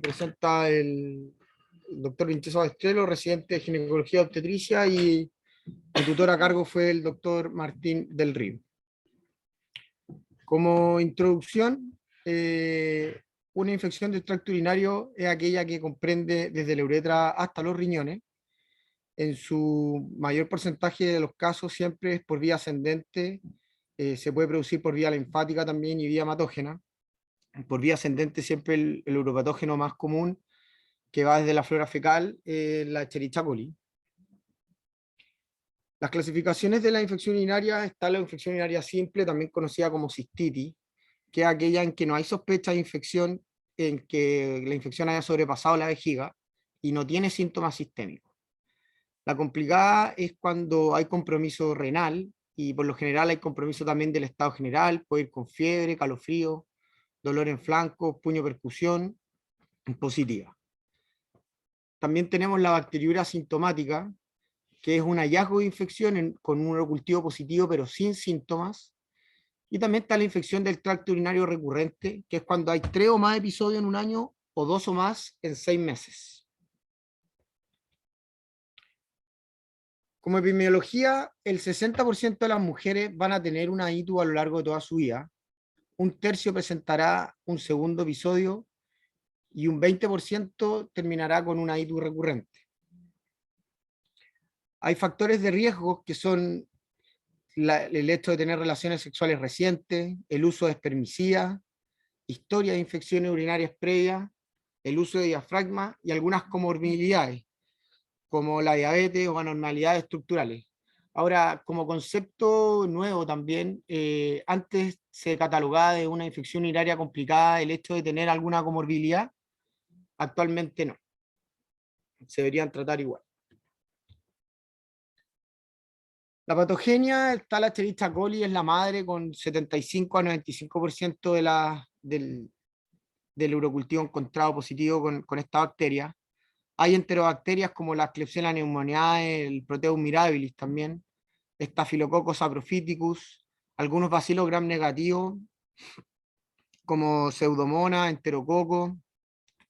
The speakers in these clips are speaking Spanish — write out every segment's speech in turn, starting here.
presenta el doctor Vincenzo Estrelo, residente de ginecología obstetricia, y mi tutor a cargo fue el doctor Martín del Río. Como introducción, una infección del tracto urinario es aquella que comprende desde la uretra hasta los riñones. En su mayor porcentaje de los casos siempre es por vía ascendente, se puede producir por vía linfática también y vía hematógena. Por vía ascendente siempre el uropatógeno más común que va desde la flora fecal, la Escherichia coli. Las clasificaciones de la infección urinaria: está la infección urinaria simple, también conocida como cistitis, que es aquella en que no hay sospecha de infección, en que la infección haya sobrepasado la vejiga y no tiene síntomas sistémicos. La complicada es cuando hay compromiso renal, y por lo general hay compromiso también del estado general, puede ir con fiebre, calofrío, dolor en flancos, puño percusión, positiva. También tenemos la bacteriuria asintomática, que es un hallazgo de infección con un urocultivo positivo pero sin síntomas. Y también está la infección del tracto urinario recurrente, que es cuando hay 3 o más episodios en un año o 2 o más en 6 meses. Como epidemiología, el 60% de las mujeres van a tener una ITU a lo largo de toda su vida, un tercio presentará un segundo episodio y un 20% terminará con una ITU recurrente. Hay factores de riesgo que son el hecho de tener relaciones sexuales recientes, el uso de espermicida, historia de infecciones urinarias previas, el uso de diafragma y algunas comorbilidades, como la diabetes o anormalidades estructurales. Ahora, como concepto nuevo también, antes se catalogaba de una infección urinaria complicada el hecho de tener alguna comorbilidad, actualmente no. Se deberían tratar igual. La patogenia: está la Escherichia coli, es la madre, con 75 a 95% del urocultivo encontrado positivo con esta bacteria. Hay enterobacterias como la Klebsiella pneumoniae, el Proteus mirabilis también, Staphylococcus saprophyticus, algunos bacilos gram negativos como Pseudomonas, Enterococo,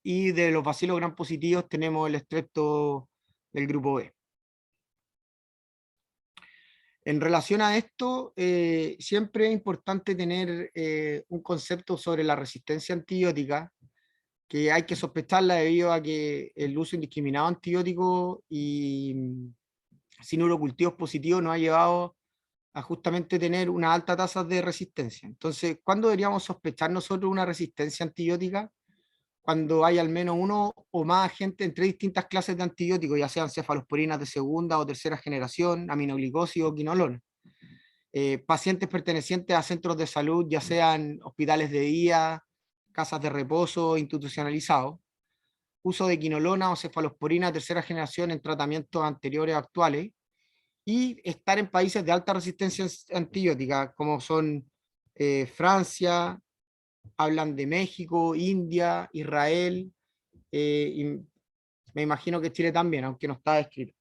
y de los bacilos gram positivos tenemos el estrepto del grupo B. En relación a esto, siempre es importante tener un concepto sobre la resistencia antibiótica, que hay que sospecharla debido a que el uso indiscriminado de antibióticos y sin urocultivos positivos nos ha llevado a justamente tener una alta tasa de resistencia. Entonces, ¿cuándo deberíamos sospechar nosotros una resistencia antibiótica? Cuando hay al menos uno o más agentes entre distintas clases de antibióticos, ya sean cefalosporinas de segunda o tercera generación, aminoglicosis o quinolona. Pacientes pertenecientes a centros de salud, ya sean hospitales de día, casas de reposo, institucionalizados. Uso de quinolona o cefalosporina tercera generación en tratamientos anteriores o actuales. Y estar en países de alta resistencia antibiótica, como son Francia, hablan de México, India, Israel, y me imagino que Chile también, aunque no está escrito.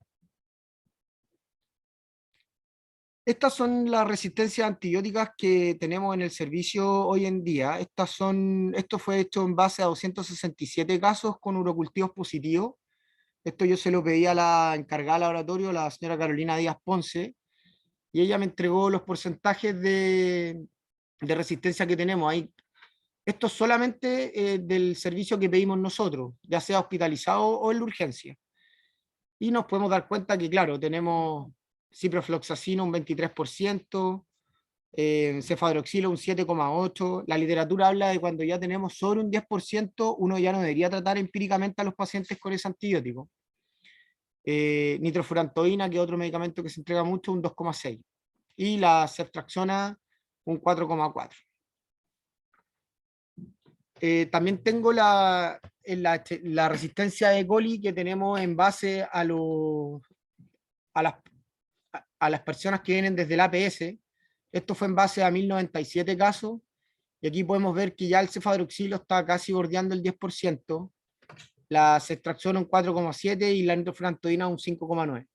Estas son las resistencias antibióticas que tenemos en el servicio hoy en día. Esto fue hecho en base a 267 casos con urocultivos positivos. Esto yo se lo pedí a la encargada del laboratorio, la señora Carolina Díaz Ponce, y ella me entregó los porcentajes de resistencia que tenemos ahí. Esto es solamente del servicio que pedimos nosotros, ya sea hospitalizado o en la urgencia. Y nos podemos dar cuenta que, claro, tenemos ciprofloxacino un 23%, cefadroxilo un 7,8%. La literatura habla de cuando ya tenemos sobre un 10%, uno ya no debería tratar empíricamente a los pacientes con ese antibiótico. Nitrofurantoína, que es otro medicamento que se entrega mucho, un 2,6%. Y la ceftriaxona un 4,4%. También tengo la resistencia de coli que tenemos en base a las personas que vienen desde el APS. Esto fue en base a 1097 casos, y aquí podemos ver que ya el cefadroxilo está casi bordeando el 10%, la ceftriaxona un 4,7% y la nitrofurantoína un 5,9%.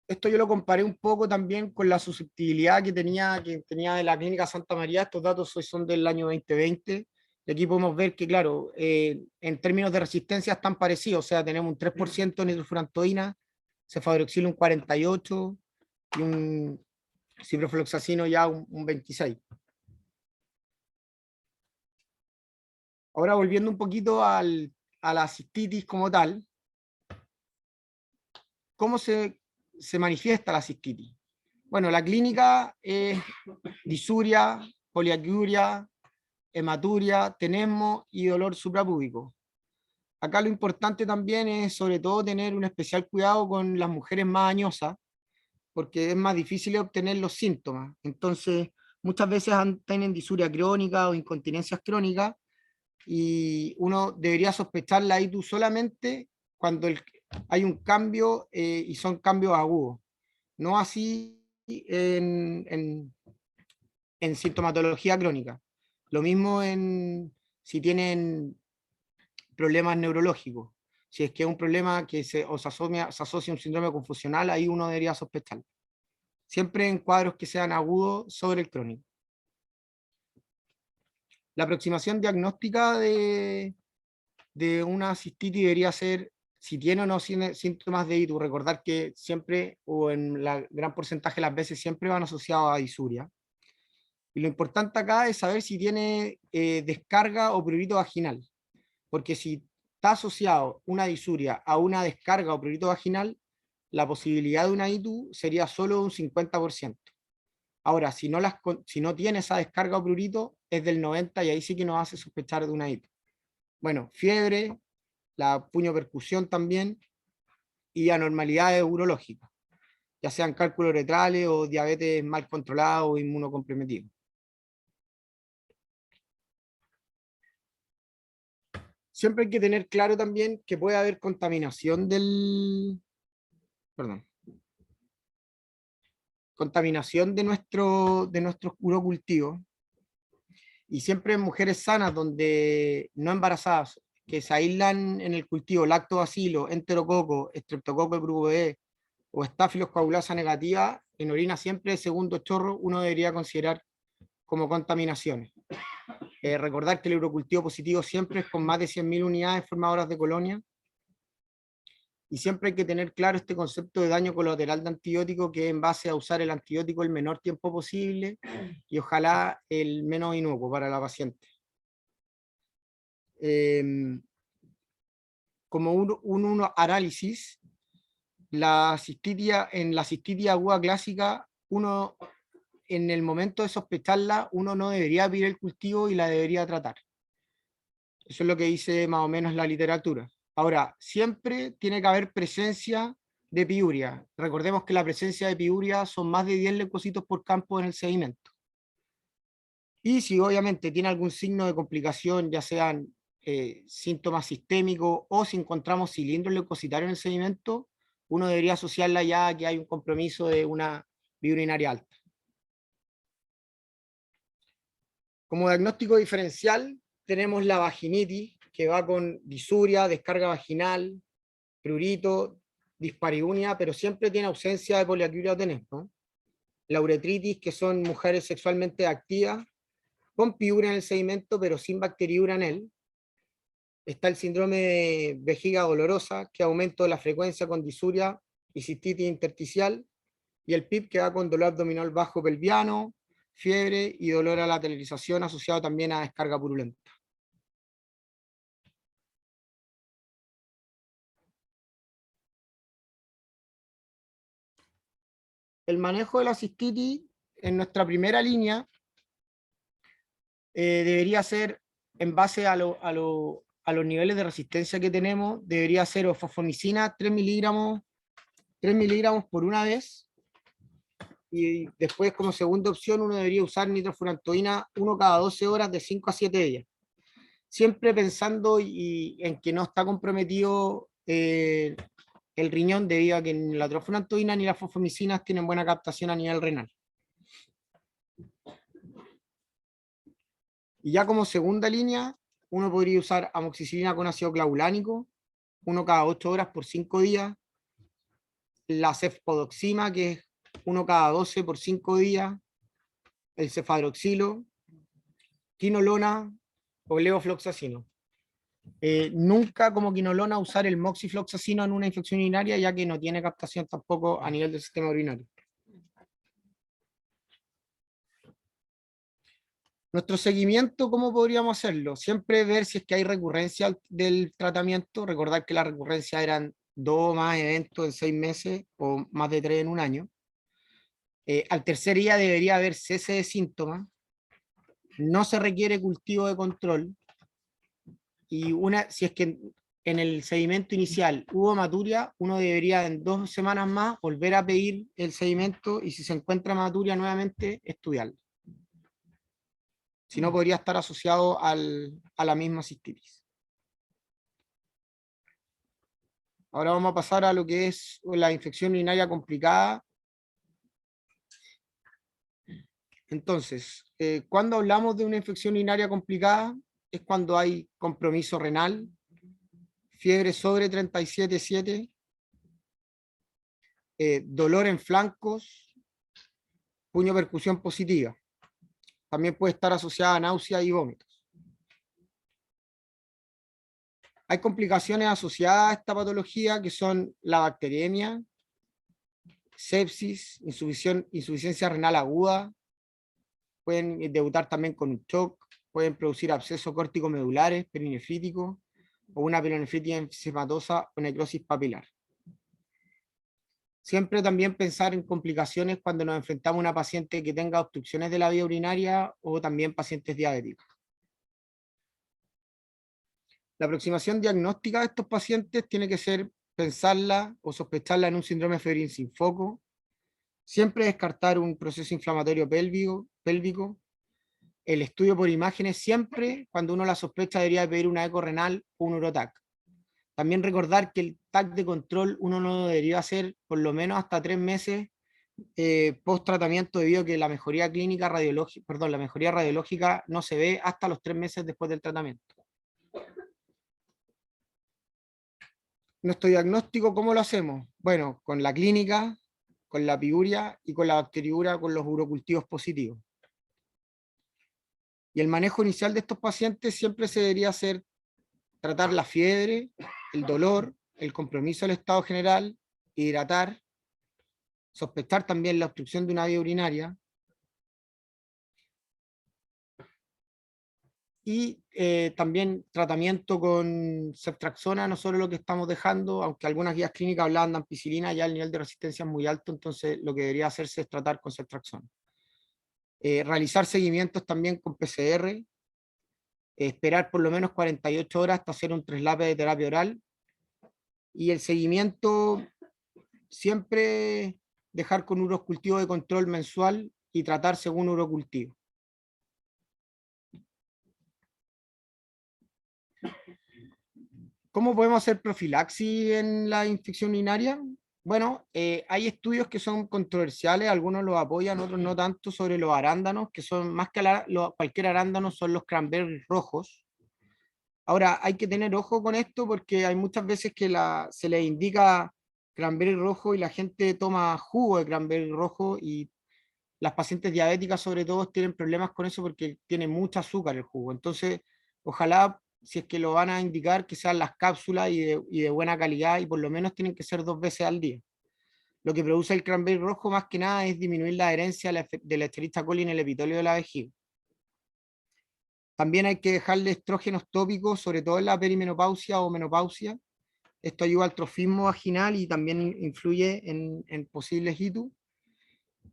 Esto yo lo comparé un poco también con la susceptibilidad que tenía de la Clínica Santa María. Estos datos son del año 2020. Y aquí podemos ver que, claro, en términos de resistencia están parecidos. O sea, tenemos un 3% de nitrofurantoína, cefadroxil un 48% y un ciprofloxacino ya un 26%. Ahora volviendo un poquito a la cistitis como tal, ¿cómo se manifiesta la cistitis? Bueno, la clínica es disuria, poliaquiuria, hematuria, tenesmo y dolor suprapúbico. Acá lo importante también es sobre todo tener un especial cuidado con las mujeres más añosas, porque es más difícil obtener los síntomas. Entonces, muchas veces tienen disuria crónica o incontinencias crónicas y uno debería sospechar la ITU solamente cuando hay un cambio y son cambios agudos. No así en sintomatología crónica. Lo mismo si tienen problemas neurológicos. Si es que es un problema que se asocia a un síndrome confusional, ahí uno debería sospechar. Siempre en cuadros que sean agudos sobre el crónico. La aproximación diagnóstica de una cistitis debería ser si tiene o no tiene síntomas de ITU. Recordar que siempre, o en la gran porcentaje de las veces, siempre van asociados a disuria. Y lo importante acá es saber si tiene descarga o prurito vaginal, porque si está asociado una disuria a una descarga o prurito vaginal, la posibilidad de una ITU sería solo un 50%. Ahora, si no tiene esa descarga o prurito, es del 90% y ahí sí que nos hace sospechar de una ITU. Bueno, fiebre, la puño-percusión también y anormalidades urológicas, ya sean cálculos uretrales o diabetes mal controlado o inmunocomprometido. Siempre hay que tener claro también que puede haber contaminación perdón, contaminación de nuestros urocultivos, y siempre en mujeres sanas, donde no embarazadas, que se aíslan en el cultivo lactobacilo, enterococo, estreptococo grupo B o estáfilos coagulasa negativa, en orina siempre de segundo chorro uno debería considerar como contaminaciones. Recordar que el urocultivo positivo siempre es con más de 100.000 unidades formadoras de colonia, y siempre hay que tener claro este concepto de daño colateral de antibiótico, que es en base a usar el antibiótico el menor tiempo posible y ojalá el menos inocuo para la paciente. Como un análisis, en la cistitis aguda clásica, uno en el momento de sospecharla, uno no debería pedir el cultivo y la debería tratar. Eso es lo que dice más o menos la literatura. Ahora, siempre tiene que haber presencia de piuria. Recordemos que la presencia de piuria son más de 10 leucocitos por campo en el sedimento. Y si obviamente tiene algún signo de complicación, ya sean síntomas sistémicos o si encontramos cilindros leucocitarios en el sedimento, uno debería asociarla ya a que hay un compromiso de una vía urinaria alta. Como diagnóstico diferencial tenemos la vaginitis, que va con disuria, descarga vaginal, prurito, dispariunia, pero siempre tiene ausencia de poliaquiuria o tenesmo. La uretritis, que son mujeres sexualmente activas, con piuria en el sedimento, pero sin bacteriura en él. Está el síndrome de vejiga dolorosa, que aumenta la frecuencia con disuria y cistitis intersticial. Y el PIP, que va con dolor abdominal bajo pelviano, fiebre y dolor a la lateralización, asociado también a descarga purulenta. El manejo de la cistitis en nuestra primera línea debería ser en base a los niveles de resistencia que tenemos, debería ser fosfomicina 3 miligramos por una vez, y después como segunda opción uno debería usar nitrofurantoína 1 cada 12 horas de 5 a 7 días. Siempre pensando en que no está comprometido el riñón, debido a que ni la nitrofurantoína ni las fosfomicinas tienen buena captación a nivel renal. Y ya como segunda línea, uno podría usar amoxicilina con ácido clavulánico, 1 cada 8 horas por 5 días. la cefpodoxima, que es 1 cada 12 por 5 días, el cefadroxilo, quinolona o levofloxacino. Nunca como quinolona usar el moxifloxacino en una infección urinaria, ya que no tiene captación tampoco a nivel del sistema urinario. Nuestro seguimiento, ¿cómo podríamos hacerlo? Siempre ver si es que hay recurrencia del tratamiento, recordar que la recurrencia eran 2 o más eventos en 6 meses o más de 3 en un año. Al tercer día debería haber cese de síntomas, no se requiere cultivo de control, y si es que en el seguimiento inicial hubo hematuria, uno debería en 2 semanas más volver a pedir el seguimiento y si se encuentra hematuria nuevamente, estudiarlo. Si no, podría estar asociado a la misma cistitis. Ahora vamos a pasar a lo que es la infección urinaria complicada. Entonces, cuando hablamos de una infección urinaria complicada, es cuando hay compromiso renal, fiebre sobre 37,7, dolor en flancos, puño percusión positiva. También puede estar asociada a náusea y vómitos. Hay complicaciones asociadas a esta patología que son la bacteriemia, sepsis, insuficiencia renal aguda, pueden debutar también con un shock, pueden producir abscesos córtico-medulares, perinefríticos, o una pielonefritis enfisемatosa o necrosis papilar. Siempre también pensar en complicaciones cuando nos enfrentamos a una paciente que tenga obstrucciones de la vía urinaria o también pacientes diabéticos. La aproximación diagnóstica de estos pacientes tiene que ser pensarla o sospecharla en un síndrome febril sin foco, siempre descartar un proceso inflamatorio pélvico. El estudio por imágenes siempre, cuando uno la sospecha, debería pedir una eco renal o un urotac. También recordar que el TAC de control uno no debería hacer por lo menos hasta 3 meses post tratamiento, debido a que la mejoría clínica radiológica, la mejoría radiológica no se ve hasta los 3 meses después del tratamiento. Nuestro diagnóstico, ¿cómo lo hacemos? Bueno, con la clínica, con la piuria y con la bacteriura con los urocultivos positivos. Y el manejo inicial de estos pacientes siempre se debería hacer tratar la fiebre, el dolor, el compromiso del estado general, hidratar, sospechar también la obstrucción de una vía urinaria y también tratamiento con ceftriaxona, no solo lo que estamos dejando, aunque algunas guías clínicas hablaban de ampicilina, ya el nivel de resistencia es muy alto, entonces lo que debería hacerse es tratar con ceftriaxona. Realizar seguimientos también con PCR, esperar por lo menos 48 horas hasta hacer un traslape de terapia oral, y el seguimiento siempre dejar con urocultivo de control mensual y tratar según urocultivo. ¿Cómo podemos hacer profilaxis en la infección urinaria? Bueno, hay estudios que son controversiales, algunos los apoyan, otros no tanto, sobre los arándanos, que son más que cualquier arándano, son los cranberries rojos. Ahora, hay que tener ojo con esto porque hay muchas veces que se le indica cranberry rojo y la gente toma jugo de cranberry rojo, y las pacientes diabéticas sobre todo tienen problemas con eso porque tiene mucho azúcar el jugo. Entonces, ojalá, si es que lo van a indicar, que sean las cápsulas y de buena calidad, y por lo menos tienen que ser 2 veces al día. Lo que produce el cranberry rojo más que nada es disminuir la adherencia de la Escherichia coli en el epitelio de la vejiga. También hay que dejarle estrógenos tópicos, sobre todo en la perimenopausia o menopausia. Esto ayuda al trofismo vaginal y también influye en posibles ITU.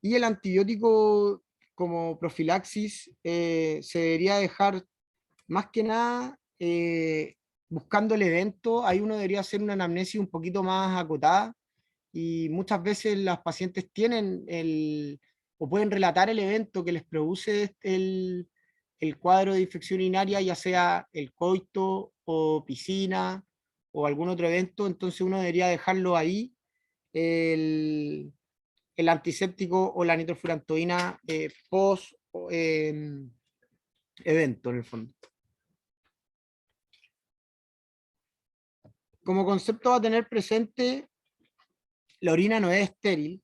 Y el antibiótico como profilaxis se debería dejar más que nada buscando el evento. Ahí uno debería hacer una anamnesis un poquito más acotada, y muchas veces las pacientes tienen o pueden relatar el evento que les produce el cuadro de infección urinaria, ya sea el coito o piscina o algún otro evento. Entonces uno debería dejarlo ahí, el antiséptico o la nitrofurantoína post evento en el fondo. Como concepto va a tener presente la orina no es estéril.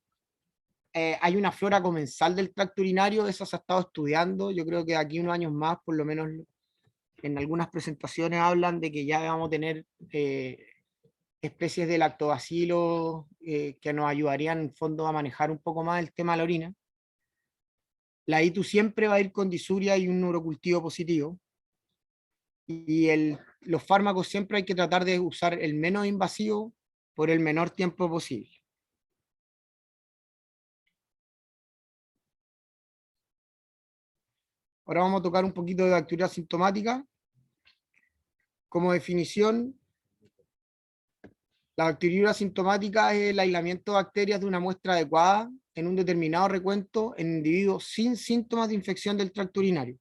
Hay una flora comensal del tracto urinario, eso se ha estado estudiando. Yo creo que de aquí unos años más, por lo menos en algunas presentaciones hablan de que ya vamos a tener especies de lactobacilos que nos ayudarían en fondo a manejar un poco más el tema de la orina. La ITU siempre va a ir con disuria y un urocultivo positivo. Y los fármacos siempre hay que tratar de usar el menos invasivo por el menor tiempo posible. Ahora vamos a tocar un poquito de bacteriuria sintomática. Como definición, la bacteriuria sintomática es el aislamiento de bacterias de una muestra adecuada en un determinado recuento en individuos sin síntomas de infección del tracto urinario.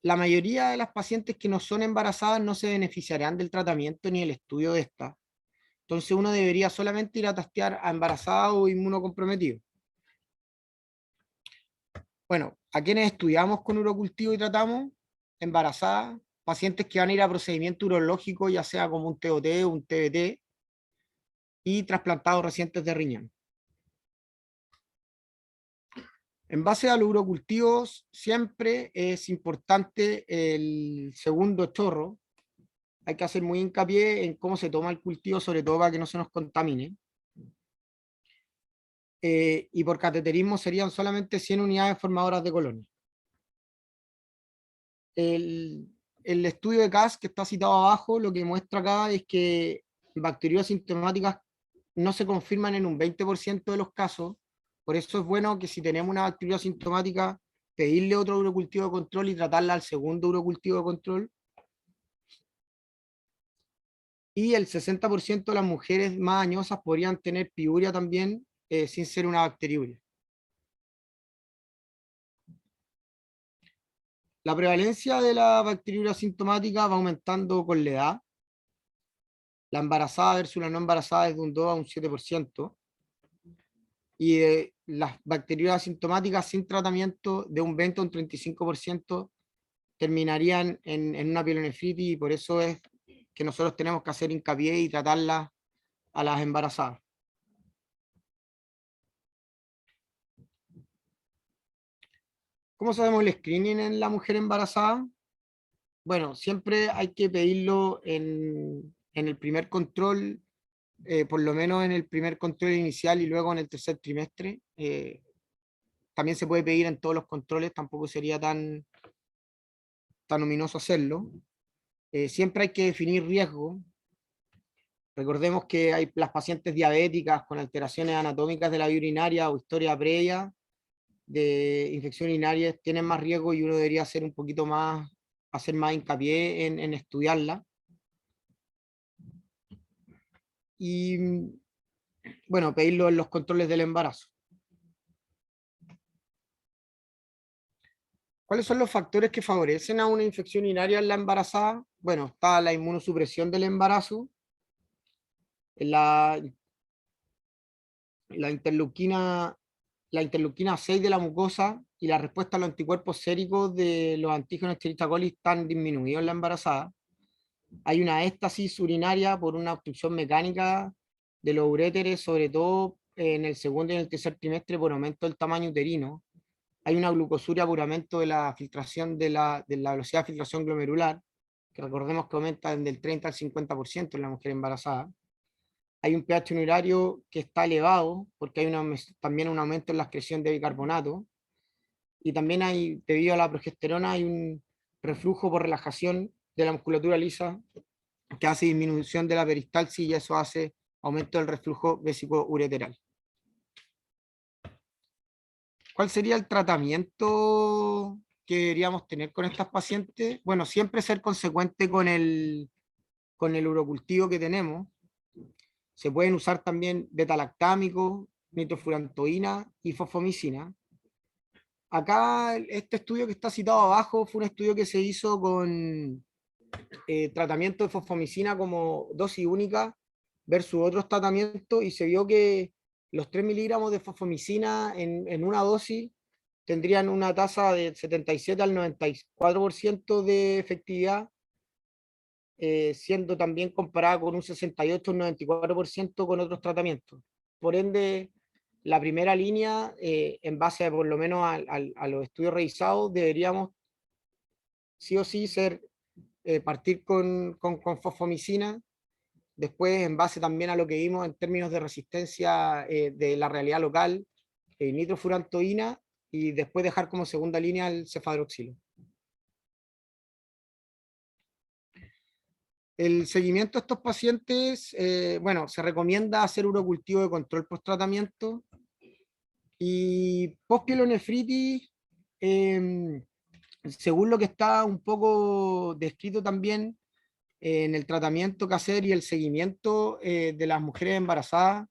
La mayoría de las pacientes que no son embarazadas no se beneficiarán del tratamiento ni el estudio de esta. Entonces uno debería solamente ir a testear a embarazadas o inmunocomprometidos. Bueno, ¿a quienes estudiamos con urocultivo y tratamos? Embarazadas, pacientes que van a ir a procedimiento urológico, ya sea como un TOT o un TBT, y trasplantados recientes de riñón. En base a los urocultivos, siempre es importante el segundo chorro. Hay que hacer muy hincapié en cómo se toma el cultivo, sobre todo para que no se nos contamine. Y por cateterismo serían solamente 100 unidades formadoras de colonia. El estudio de CAS que está citado abajo, lo que muestra acá es que bacterias sintomáticas no se confirman en un 20% de los casos. Por eso es bueno que si tenemos una bacteria sintomática, pedirle otro urocultivo de control y tratarla al segundo urocultivo de control. Y el 60% de las mujeres más añosas podrían tener piuria también, sin ser una bacteriuria. La prevalencia de la bacteriuria sintomática va aumentando con la edad. La embarazada versus la no embarazada es de un 2 a un 7%. Y las bacterias asintomáticas sin tratamiento de un 20 a un 35% terminarían en una pielonefritis, y por eso es que nosotros tenemos que hacer hincapié y tratarlas a las embarazadas. ¿Cómo sabemos el screening en la mujer embarazada? Bueno, siempre hay que pedirlo en el primer control, por lo menos en el primer control inicial y luego en el tercer trimestre. También se puede pedir en todos los controles, tampoco sería tan ominoso hacerlo. Siempre hay que definir riesgo. Recordemos que hay las pacientes diabéticas con alteraciones anatómicas de la vía urinaria o historia previa de infección urinaria tienen más riesgo, y uno debería hacer un poquito más, hacer más hincapié en estudiarla. Y bueno, pedirlo en los controles del embarazo. ¿Cuáles son los factores que favorecen a una infección urinaria en la embarazada? Bueno, está la inmunosupresión del embarazo, la, la interleuquina, la interleuquina 6 de la mucosa y la respuesta a los anticuerpos séricos de los antígenos Escherichia coli están disminuidos en la embarazada. Hay una éstasis urinaria por una obstrucción mecánica de los uréteres, sobre todo en el segundo y en el tercer trimestre por aumento del tamaño uterino. Hay una glucosuria por aumento de la filtración de la velocidad de filtración glomerular, que recordemos que aumenta del 30 al 50% en la mujer embarazada. Hay un pH urinario que está elevado porque hay también un aumento en la excreción de bicarbonato, y también hay, debido a la progesterona, hay un reflujo por relajación de la musculatura lisa que hace disminución de la peristalsis, y eso hace aumento del reflujo vésico-ureteral. ¿Cuál sería el tratamiento que deberíamos tener con estas pacientes? Bueno, siempre ser consecuente con el urocultivo que tenemos. Se pueden usar también beta-lactámicos, nitrofurantoína y fosfomicina. Acá, este estudio que está citado abajo fue un estudio que se hizo con tratamiento de fosfomicina como dosis única versus otros tratamientos, y se vio que los 3 miligramos de fosfomicina en una dosis tendrían una tasa de 77 al 94% de efectividad, siendo también comparada con un 68 o un 94% con otros tratamientos. Por ende, la primera línea, en base a, por lo menos a los estudios revisados, deberíamos sí o sí partir con fosfomicina, después en base también a lo que vimos en términos de resistencia de la realidad local, nitrofurantoína, y después dejar como segunda línea el cefadroxilo. El seguimiento de estos pacientes, bueno, se recomienda hacer urocultivo de control post-tratamiento, y post-pielonefritis, según lo que está un poco descrito también en el tratamiento que hacer y el seguimiento de las mujeres embarazadas,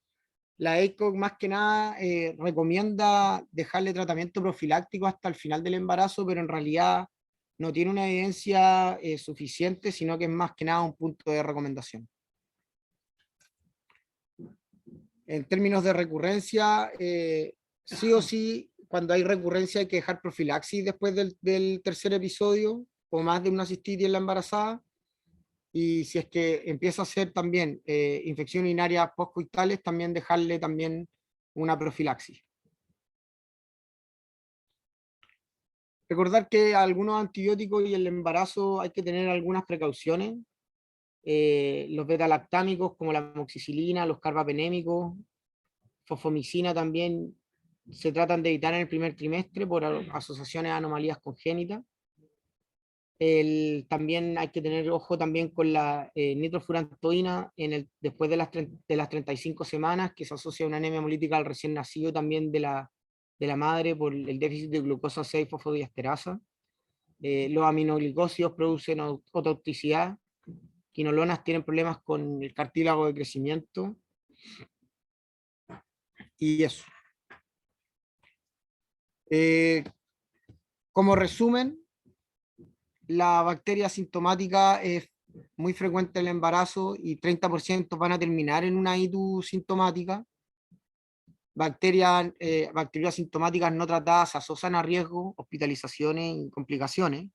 la ECOG más que nada recomienda dejarle tratamiento profiláctico hasta el final del embarazo, pero en realidad no tiene una evidencia suficiente, sino que es más que nada un punto de recomendación. En términos de recurrencia, sí o sí, cuando hay recurrencia hay que dejar profilaxis después del tercer episodio, o más de una cistitis en la embarazada, y si es que empieza a hacer también infección urinaria postcoitales, también dejarle también una profilaxis. Recordar que algunos antibióticos y el embarazo hay que tener algunas precauciones. Los beta-lactámicos como la amoxicilina, los carbapenémicos, fosfomicina también se tratan de evitar en el primer trimestre por asociaciones a anomalías congénitas. También hay que tener ojo también con la nitrofurantoína después de las 35 semanas, que se asocia a una anemia hemolítica al recién nacido también de la madre por el déficit de glucosa 6-fosfodiesterasa. Los aminoglicósidos producen otoxicidad. Quinolonas tienen problemas con el cartílago de crecimiento. Y eso. Como resumen, la bacteria asintomática es muy frecuente en el embarazo y 30% van a terminar en una ITU sintomática. Bacterias asintomáticas no tratadas se asocian a riesgo, hospitalizaciones y complicaciones.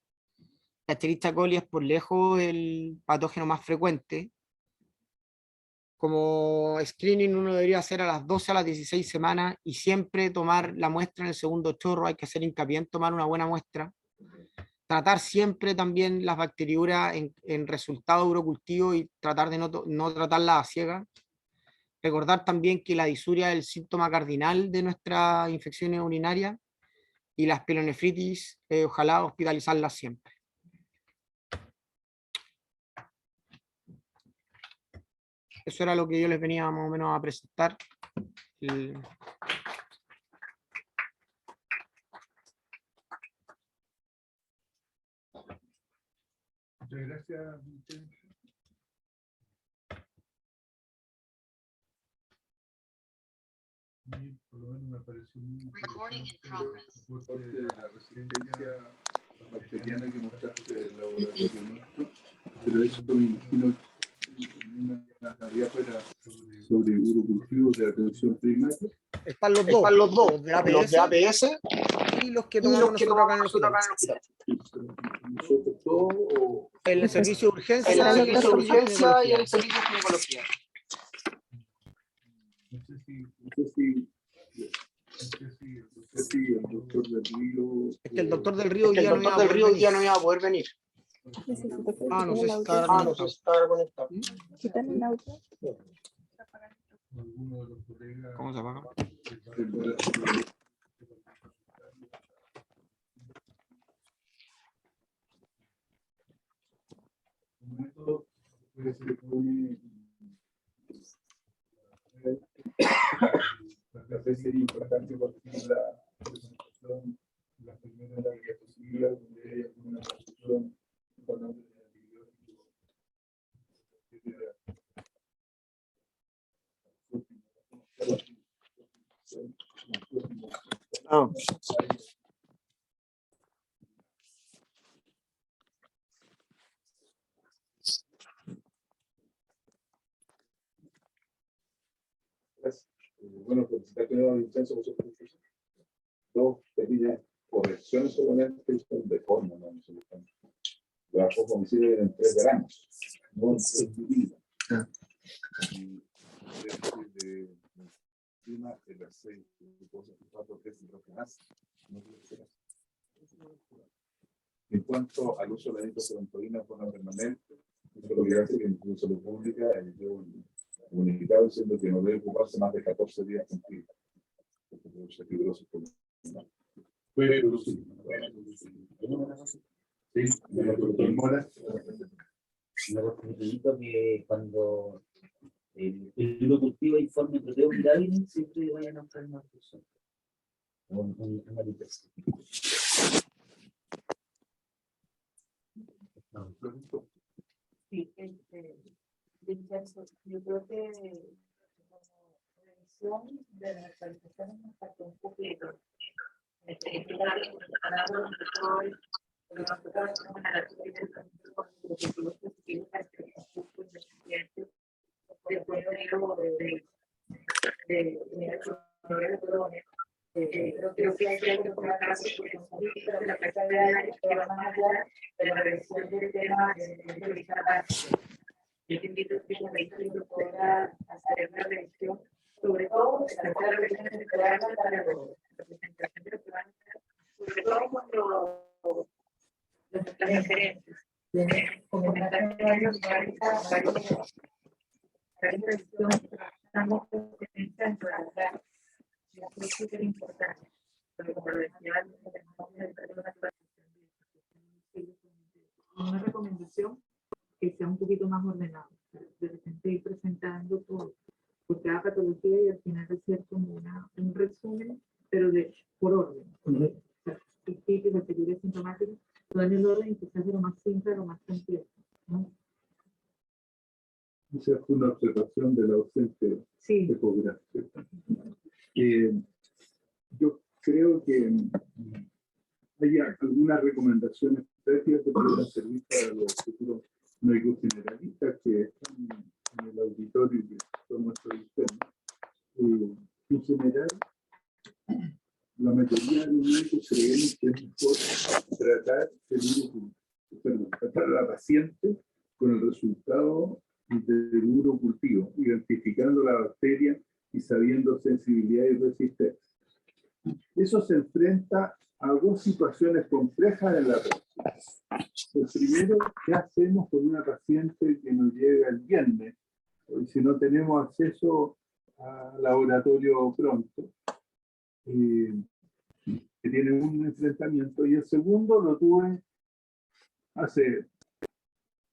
La Escherichia coli es por lejos el patógeno más frecuente. Como screening uno debería hacer a las 12 a las 16 semanas y siempre tomar la muestra en el segundo chorro. Hay que hacer hincapié en tomar una buena muestra. Tratar siempre también las bacteriuras en resultado de urocultivo y tratar de no tratarlas a ciegas. Recordar también que la disuria es el síntoma cardinal de nuestras infecciones urinarias, y las pielonefritis, ojalá hospitalizarlas siempre. Eso era lo que yo les venía más o menos a presentar. Muchas gracias. Por lo menos me pareció muy interesante el de la resistencia bacteriana que mostraste del laboratorio nuestro, pero eso me imagino una tarea para sobre urocultivos de atención primaria. Están los dos, los de APS y los que tomamos nosotros acá en el hospital. ¿Nosotros todos o El servicio de urgencia y el servicio de ginecología. no sé si el doctor del Río... Es que el doctor del Río hoy día no iba a poder venir. No sé si está conectado. Quitar el audio. Alguno de los colegas... ¿Cómo se apaga? Sería importante porque la presentación, la primera diapositiva, donde hay alguna transfusión con nombre de antibiótico. Bueno, felicitar primero a Vincenzo por su presentación. Dos pequeñas correcciones solamente, son de forma, no se buscan Los homicidios eran 3 veranos, no 3 vividas. Y de clima, de las 6 cosas, 4 que lo que más, no puede ser así. En cuanto al uso de la nitrofurantoína por la permanente, eso lo que hace que incluso Salud Pública emitió un comunicado diciendo que no debe ocuparse más de 14 días continuos. Porque produce fibrosis pulmonar. Puede producir. Sí, necesito que cuando el cultivo informe proteoviral siempre vayan a buscar una persona. Una literación. Sí, yo creo que como revisión de las actualizaciones nos faltó un poquito. Creo que hay que tomar casos porque la carta de análisis que va más allá de la revisión del tema de revisar bases. Yo te invito a que la revisión pueda hacer una revisión, sobre todo la revisión de la para los representantes de los ciudadanos, sobre todo cuando las referentes, comentar que varios revisiones estamos pensando en la es súper importante, pero como lo decía, una recomendación que sea un poquito más ordenado, de repente ir presentando por cada patología y al final hacer como un resumen, pero por orden. O sea, que la teoría sintomática, todo en el orden y quizás de lo más simple a lo más complejo, ¿no? Esa fue una observación de la ausente ecografía. Yo creo que hay algunas recomendaciones prácticas que podrían servir para los futuros médicos generalistas que están en el auditorio y que son nuestros internos. En general, la mayoría de los médicos creemos que es mejor tratar a la paciente con el resultado del urocultivo, identificando la bacteria y sabiendo sensibilidad y resistencia. Eso se enfrenta a dos situaciones complejas en la práctica. El primero, ¿qué hacemos con una paciente que nos llega el viernes? Y si no tenemos acceso al laboratorio pronto, que tiene un enfrentamiento. Y el segundo lo tuve hace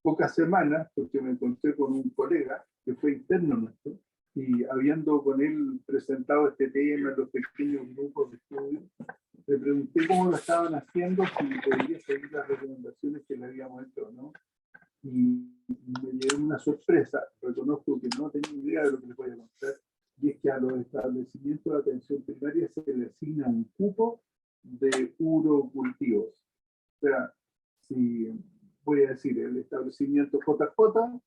pocas semanas, porque me encontré con un colega que fue interno nuestro, y habiendo con él presentado este tema en los pequeños grupos de estudio, le pregunté cómo lo estaban haciendo, si podía seguir las recomendaciones que le habíamos hecho, ¿no? Y me dio una sorpresa, reconozco que no tenía idea de lo que les voy a contar, y es que a los establecimientos de atención primaria se le asigna un cupo de urocultivos. O sea, si voy a decir, el establecimiento JJ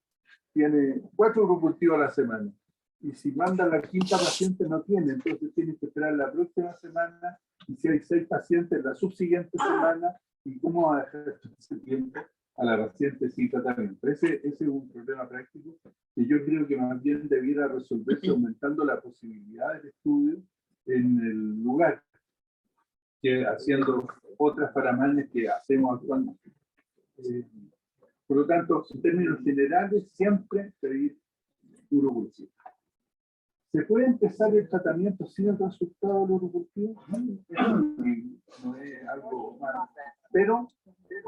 tiene 4 urocultivos a la semana. Y si manda la quinta paciente no tiene, entonces tiene que esperar la próxima semana, y si hay 6 pacientes la subsiguiente semana, y cómo va a dejar ese tiempo a la paciente sin tratamiento. Ese es un problema práctico que yo creo que más bien debiera resolverse aumentando la posibilidad del estudio en el lugar, que haciendo otras paramañas que hacemos actualmente. Por lo tanto, en términos generales, siempre pedir urocultivo. ¿Se puede empezar el tratamiento sin el resultado del urocultivo? No es algo malo. Pero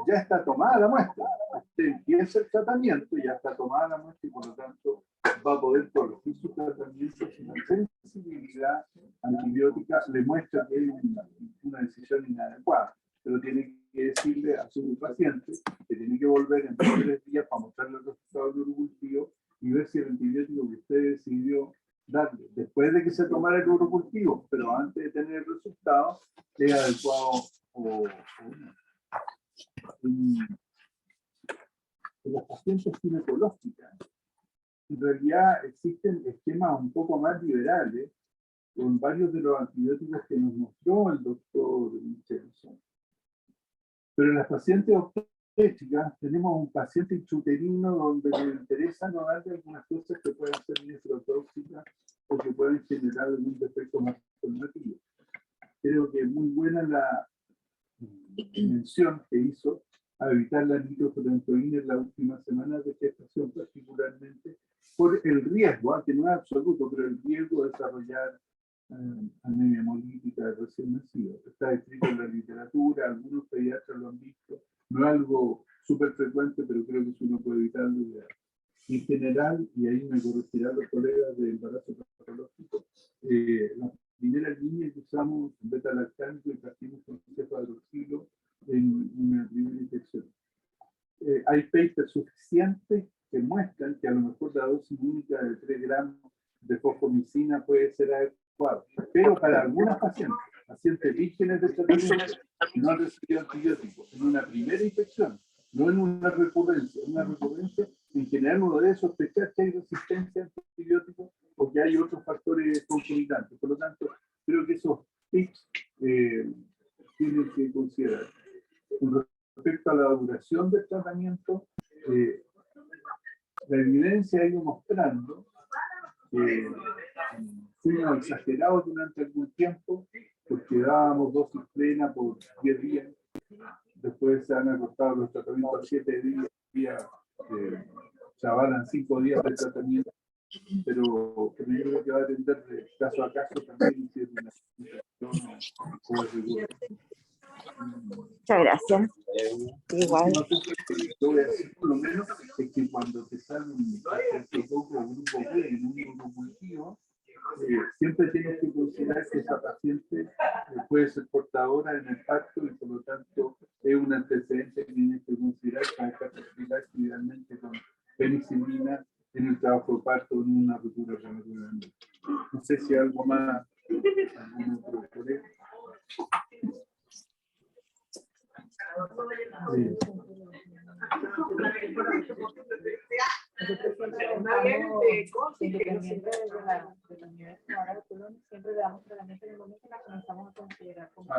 ya está tomada la muestra. Usted empieza el tratamiento, ya está tomada la muestra y por lo tanto va a poder corregir su tratamiento si la sensibilidad antibiótica le muestra que es una decisión inadecuada. Pero tiene que decirle a su paciente que tiene que volver en 3 días para mostrarle el resultado del urocultivo y ver si el antibiótico que usted decidió darle, después de que se tomara el urocultivo, pero antes de tener el resultado, es adecuado o no. En las pacientes ginecológicas, en realidad existen esquemas un poco más liberales con varios de los antibióticos que nos mostró el doctor Michelson. Pero en las pacientes chicas, tenemos un paciente intrauterino donde le interesa no darle algunas cosas que puedan ser nefrotóxicas o que pueden generar algún defecto malformativo. Creo que es muy buena la mención que hizo a evitar la nitrofurantoína en las últimas semanas de gestación, particularmente por el riesgo, que no es absoluto, pero el riesgo de desarrollar anemia hemolítica recién nacido. Está escrito en la literatura, algunos pediatras lo han visto, no es algo súper frecuente, pero creo que si uno puede evitarlo, ideal. En general, y ahí me corregirán los colegas de embarazo patológico, la primera línea que usamos beta-lactámico y partimos con cefadroxilo en una primera infección. Hay papers suficientes que muestran que a lo mejor la dosis única de 3 gramos de fosfomicina puede ser adecuada, pero para algunas pacientes vírgenes de tratamiento que no han recibido antibióticos en una primera infección, no en una recurrencia. Una recurrencia, en general uno debe sospechar que hay resistencia a antibióticos o que hay otros factores concomitantes. Por lo tanto, creo que esos tips tienen que considerar. Con respecto a la duración del tratamiento, la evidencia ha ido mostrando que fuimos exagerados durante algún tiempo porque dábamos dosis plena por 10 días. Después se han acortado los tratamientos a 7 días, se avalan 5 días de tratamiento, pero yo creo que va a depender de caso a caso también si es una situación o es seguro. Muchas gracias. Igual. Yo voy a decir por lo menos es que cuando te sale un grupo B en un grupo cultivo, siempre tienes que considerar que esa paciente puede ser portadora en el parto y por lo tanto es un antecedente que tienes que considerar para fertilidad idealmente con penicilina en el trabajo de parto o en una ruptura prematura. No sé si algo más, algún otro colega. Sí. Siempre le damos tratamiento en el momento en que comenzamos a considerar como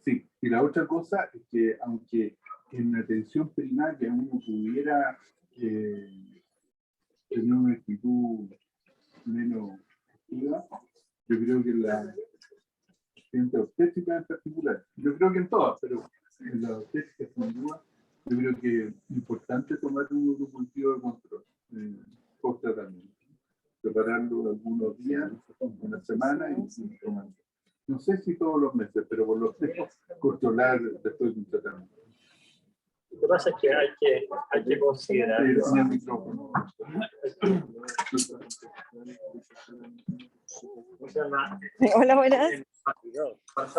sí, y la otra cosa es que aunque en la atención primaria uno pudiera tener una actitud menos activa, yo creo que la gente obstétrica en particular, yo creo que en todas, pero en la obstétrica sin duda, yo creo que es importante tomar un cultivo de control post tratamiento, prepararlo algunos días, una semana y tomando. No sé si todos los meses, pero por lo menos controlar después de un tratamiento. Lo que pasa es que hay que considerar. El micrófono. Hola, buenas. Sí.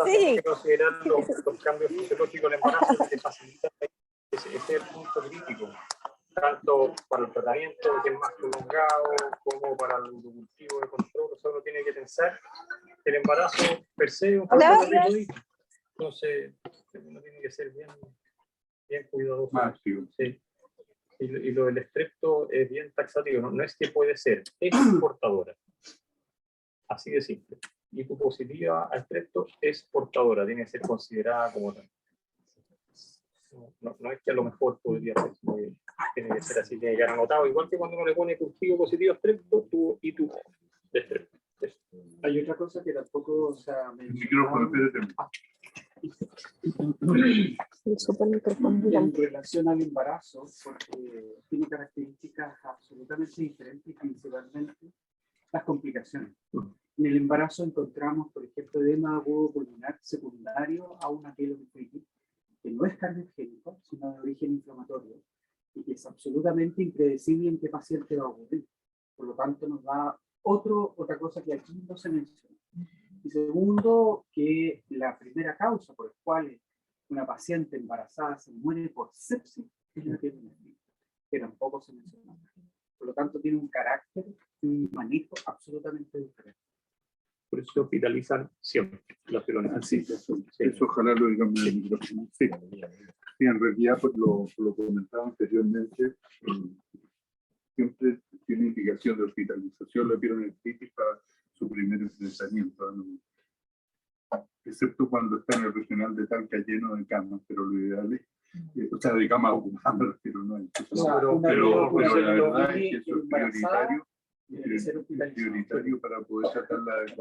Hay que considerar los cambios fisiológicos del embarazo que facilitan ese punto crítico, tanto para el tratamiento que es más prolongado como para el cultivo de control. O sea, uno tiene que pensar que el embarazo per se es un factor de riesgo. Entonces, uno tiene que ser bien cuidadoso. Sí. Y lo del estrepto es bien taxativo, no es que puede ser, es portadora. Así de simple. Y tu positiva a estrepto es portadora, tiene que ser considerada como tal. No es que a lo mejor podría ser, tiene que ser así, tiene que quedar anotado, igual que cuando uno le pone cultivo positivo a estrepto, tú y tú de estrepto. Hay otra cosa que tampoco, o sea, El micrófono, espérate. En relación al embarazo, porque tiene características absolutamente diferentes y principalmente las complicaciones. En el embarazo encontramos, por ejemplo, edema agudo pulmonar secundario a una pielonefritis, que no es cardiogénico, sino de origen inflamatorio, y que es absolutamente impredecible en qué paciente va a ocurrir. Por lo tanto, nos da otra cosa que aquí no se menciona. Y segundo, que la primera causa por la cual una paciente embarazada se muere por sepsis es la pielonefritis, que tampoco se menciona. Por lo tanto, tiene un carácter y un manejo absolutamente diferente. Por eso se hospitalizan siempre las pielonefritis. Eso ojalá lo digamos en el micrófono. Sí. Sí, en realidad, pues lo comentaba anteriormente, siempre tiene indicación de hospitalización la pielonefritis para su primer enfrentamiento, ¿no? Excepto cuando está en el regional de Talca lleno de camas, pero lo ideal es O sea, de cama ocupada, pero no hay. Una Pero la clostridium verdad es que eso es embarazada prioritario para poder sacar la adecuada